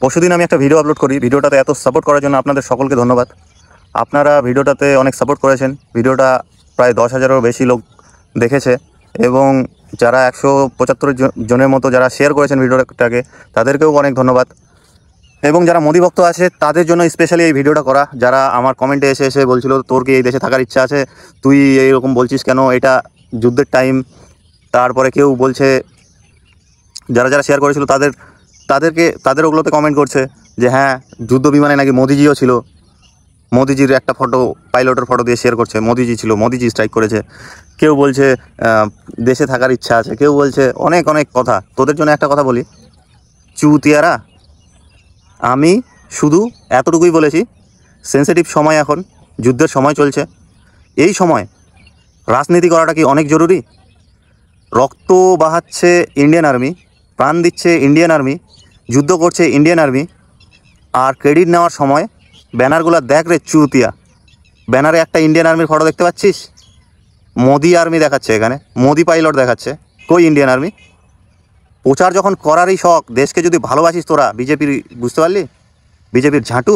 পরশুদিন আমি একটা ভিডিও আপলোড করি, ভিডিওটাতে এত সাপোর্ট করার জন্য আপনাদের সকলকে ধন্যবাদ। আপনারা ভিডিওটাতে অনেক সাপোর্ট করেছেন। ভিডিওটা প্রায় 10,000-এরও বেশি লোক দেখেছে এবং যারা 175 জনের মতো যারা শেয়ার করেছেন ভিডিওটাকে, তাদেরকেও অনেক ধন্যবাদ। এবং যারা মোদি ভক্ত আছে তাদের জন্য স্পেশালি এই ভিডিওটা করা। যারা আমার কমেন্টে এসে এসে বলছিল তোর কি এই দেশে থাকার ইচ্ছা আছে, তুই এইরকম বলছিস কেন, এটা যুদ্ধের টাইম। তারপরে কেউ বলছে, যারা যারা শেয়ার করেছিল তাদের ওগুলোতে কমেন্ট করছে যে হ্যাঁ যুদ্ধ বিমানে নাকি মোদিজিও ছিল, মোদিজির একটা ফটো, পাইলটের ফটো দিয়ে শেয়ার করছে, মোদিজি ছিল, মোদিজি স্ট্রাইক করেছে। কেউ বলছে দেশে থাকার ইচ্ছা আছে, কেউ বলছে অনেক অনেক কথা। তোদের জন্য একটা কথা বলি, চুতিয়ারা, আমি শুধু এতটুকুই বলেছি, সেন্সিটিভ সময়, এখন যুদ্ধের সময় চলছে। এই সময় রাজনীতি করাটা কি অনেক জরুরি? রক্ত বাহাচ্ছে ইন্ডিয়ান আর্মি, প্রাণ দিচ্ছে ইন্ডিয়ান আর্মি, যুদ্ধ করছে ইন্ডিয়ান আর্মি, আর ক্রেডিট নেওয়ার সময় ব্যানারগুলো দেখ রে চুতিয়া, ব্যানারে একটা ইন্ডিয়ান আর্মির ফটো দেখতে পাচ্ছিস? মোদি আর্মি দেখাচ্ছে, এখানে মোদি পাইলট দেখাচ্ছে, কই ইন্ডিয়ান আর্মি? প্রচার যখন করারই শখ, দেশকে যদি ভালোবাসিস তোরা, বিজেপির, বুঝতে পারলি, বিজেপির ঝাঁটু।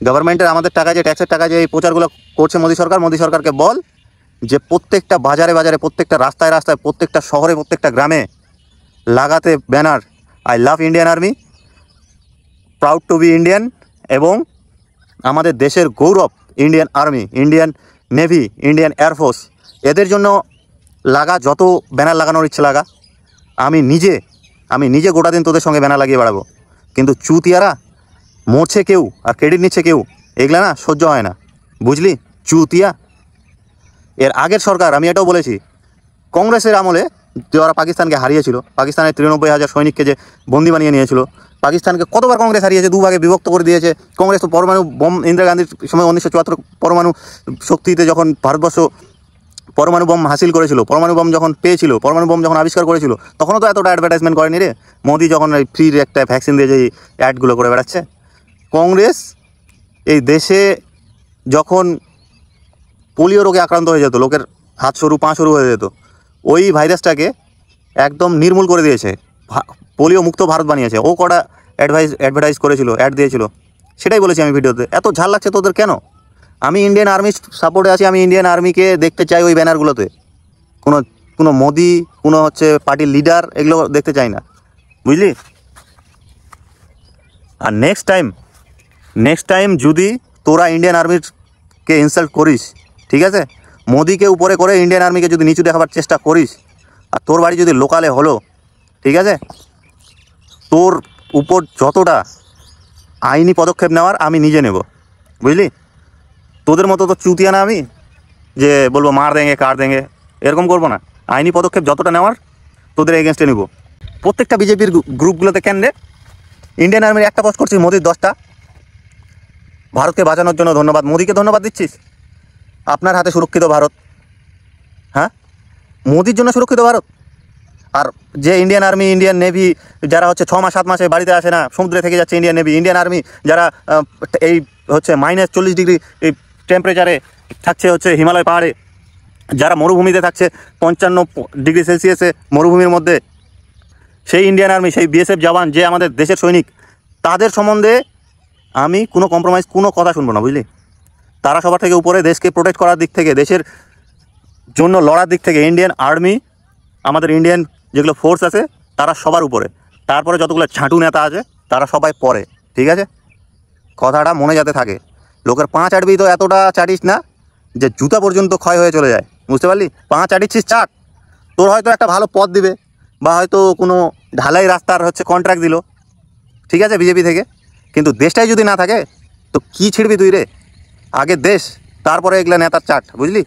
গভর্নমেন্টের আমাদের টাকা, যে ট্যাক্সের টাকা যে এই প্রচারগুলো করছে মোদি সরকার, মোদি সরকারকে বল যে প্রত্যেকটা বাজারে বাজারে, প্রত্যেকটা রাস্তায় রাস্তায়, প্রত্যেকটা শহরে, প্রত্যেকটা গ্রামে লাগাতে banner, I love Indian army, proud to be Indian, এবং আমাদের দেশের গৌরব Indian army, Indian navy, Indian air force. এদের জন্য লাগা, যত ব্যানার লাগানোর ইচ্ছে লাগা। আমি নিজে গোটা দিন তোদের সঙ্গে ব্যানার লাগিয়ে বেড়াবো। কিন্তু চুতিয়ারা, মরছে কেউ আর ক্রেডিট নিচ্ছে কেউ, এগুলা না সহ্য হয় না, বুঝলি চুতিয়া। এর আগের সরকার, আমি এটাও বলেছি, কংগ্রেসের আমলে যারা পাকিস্তানকে হারিয়েছিল, পাকিস্তানের 93,000 সৈনিককে যে বন্দি বানিয়ে নিয়েছিল, পাকিস্তানকে কতবার কংগ্রেস হারিয়েছে, দুভাগে বিভক্ত করে দিয়েছে কংগ্রেস। তো পরমাণু বোম, ইন্দিরা গান্ধীর সময় 1974 পরমাণু শক্তিতে যখন ভারতবর্ষ পরমাণু বোম হাসিল করেছিল, পরমাণু বোম যখন পেয়েছিল, পরমাণু বোম যখন আবিষ্কার করেছিল, তখনও তো এতটা অ্যাডভার্টাইজমেন্ট করেনি রে মোদি, যখন এই ফ্রির একটা ভ্যাকসিন দিয়ে যে অ্যাডগুলো করে বেড়াচ্ছে। কংগ্রেস এই দেশে যখন পোলিও রোগে আক্রান্ত হয়ে যেত, লোকের হাত সরু, পা সরু হয়ে যেত, ওই ভাইরাসটাকে একদম নির্মূল করে দিয়েছে, পোলিও মুক্ত ভারত বানিয়েছে। ও কটা অ্যাডভার্টাইজ করেছিল, অ্যাড দিয়েছিল, সেটাই বলেছি আমি ভিডিওতে। এত ঝাল লাগছে তোদের কেন? আমি ইন্ডিয়ান আর্মির সাপোর্টে আছি, আমি ইন্ডিয়ান আর্মিকে দেখতে চাই ওই ব্যানারগুলোতে। কোনো মোদি, কোনো হচ্ছে পার্টির লিডার, এগুলো দেখতে চাই না, বুঝলি। আর নেক্সট টাইম যদি তোরা ইন্ডিয়ান আর্মিকে ইনসাল্ট করিস, ঠিক আছে, মোদিকে উপরে করে ইন্ডিয়ান আর্মিকে যদি নিচু দেখাবার চেষ্টা করিস, আর তোর বাড়ি যদি লোকালে হলো, ঠিক আছে, তোর উপর যতটা আইনি পদক্ষেপ নেওয়ার আমি নিজে নেব, বুঝলি। তোদের মতো তো চুতিয়া না আমি যে বলবো মার দেঙ্গে কার দেঙ্গে, এরকম করবো না। আইনি পদক্ষেপ যতটা নেওয়ার তোদের এগেনস্টে নেব। প্রত্যেকটা বিজেপির গ্রুপগুলোতে কেন রে ইন্ডিয়ান আর্মির একটা পোস্ট করছিস, মোদির 10টা। ভারতকে বাঁচানোর জন্য ধন্যবাদ, মোদিকে ধন্যবাদ দিচ্ছিস। আপনার হাতে সুরক্ষিত ভারত, হ্যাঁ, মোদির জন্য সুরক্ষিত ভারত। আর যে ইন্ডিয়ান আর্মি, ইন্ডিয়ান নেভি যারা হচ্ছে 6 মাস 7 মাসে বাড়িতে আসে না, সমুদ্রে থেকে যাচ্ছে ইন্ডিয়ান নেভি, ইন্ডিয়ান আর্মি যারা এই হচ্ছে -40 ডিগ্রি এই টেম্পারেচারে থাকছে, হচ্ছে হিমালয় পাহাড়ে, যারা মরুভূমিতে থাকছে 55 ডিগ্রি সেলসিয়াসে মরুভূমির মধ্যে, সেই ইন্ডিয়ান আর্মি, সেই বিএসএফ জওয়ান, যে আমাদের দেশের সৈনিক, তাদের সম্বন্ধে আমি কোনো কম্প্রোমাইজ, কোনো কথা শুনবো না, বুঝলি। তারা সবার থেকে উপরে, দেশকে প্রোটেক্ট করার দিক থেকে, দেশের জন্য লড়ার দিক থেকে ইন্ডিয়ান আর্মি, আমাদের ইন্ডিয়ান যেগুলো ফোর্স আছে, তারা সবার উপরে। তারপরে যতগুলো ঝাঁটু নেতা আছে তারা সবাই পরে, ঠিক আছে। কথাটা মনে যাতে থাকে। লোকের পা চাটবি তো এতটা চাটিস না যে জুতা পর্যন্ত ক্ষয় হয়ে চলে যায়, বুঝতে পারলি। পা চাটিচ্ছিস চাট, তোর হয়তো একটা ভালো পদ দিবে, বা হয়তো কোনো ঢালাই রাস্তার হচ্ছে কন্ট্রাক্ট দিল, ঠিক আছে, বিজেপি থেকে। কিন্তু দেশটাই যদি না থাকে তো কি ছিড়বি তুই রে? আগে দেশ, তারপরে এগুলো নেতার চাট, বুঝলি।